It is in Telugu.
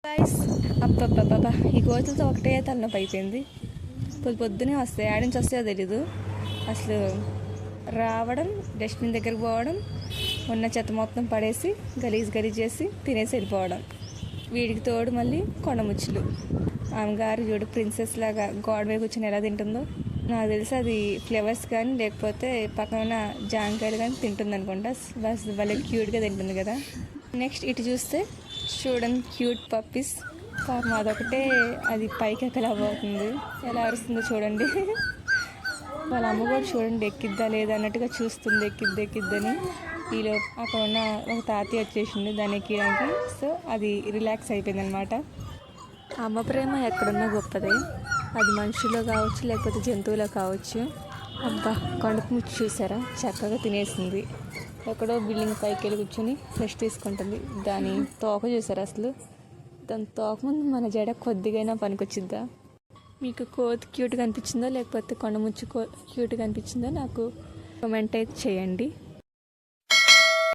గైస్, అబ్బబ్బబ్బా, ఈ కోతులతో ఒకటే తలనొప్పి అయిపోయింది. పొద్దునే వస్తాయి, ఆడి నుంచి వస్తాయో తెలీదు. అసలు రావడం, డస్ట్బిన్ దగ్గరికి పోవడం, ఉన్న చెత్త మొత్తం పడేసి గలీజ్ చేసి తినేసి వెళ్ళిపోవడం. వీడికి తోడు మళ్ళీ కొండముచ్చులు. ఆమె గారు చూడు ప్రిన్సెస్ లాగా గోడ మీద కూర్చొని ఎలా తింటుందో. నాకు తెలిసి అది ఫ్లేవర్స్ కానీ లేకపోతే పక్కన జాంకాయలు కానీ తింటుంది అనుకుంటా. బస్ భలే క్యూట్గా తింటుంది కదా. నెక్స్ట్ ఇటు చూస్తే చూడండి, క్యూట్ పప్పీస్. పాపం అదొకటే అది పైకి ఎక్కలేకపోతుంది, ఎలా అరుస్తుందో చూడండి. వాళ్ళ అమ్మ కూడా చూడండి ఎక్కిద్దా లేదా అన్నట్టుగా చూస్తుంది, ఎక్కిద్దని. ఈలో అక్కడ ఉన్న ఒక తాతయ్య వచ్చేసింది దాన్ని ఎక్కడానికి. సో అది రిలాక్స్ అయిపోయింది అనమాట. అమ్మ ప్రేమ ఎక్కడున్నా గొప్పదే, అది మనుషులో కావచ్చు లేకపోతే జంతువులో కావచ్చు. అబ్బా, కొండకు ముచ్చి చూసారా, చక్కగా తినేసింది. ఎక్కడో బిల్డింగ్ పైకి వెళ్ళి కూర్చొని ఫ్రెష్ తీసుకుంటుంది. దాని తోక చూసారా, అసలు దాని తోక ముందు మన జడ కొద్దిగైనా పనికొచ్చిద్దా? మీకు కోతి క్యూట్గా అనిపించిందో లేకపోతే కొండముచ్చు క్యూట్గా అనిపించిందో నాకు కామెంట్ అయితే చేయండి.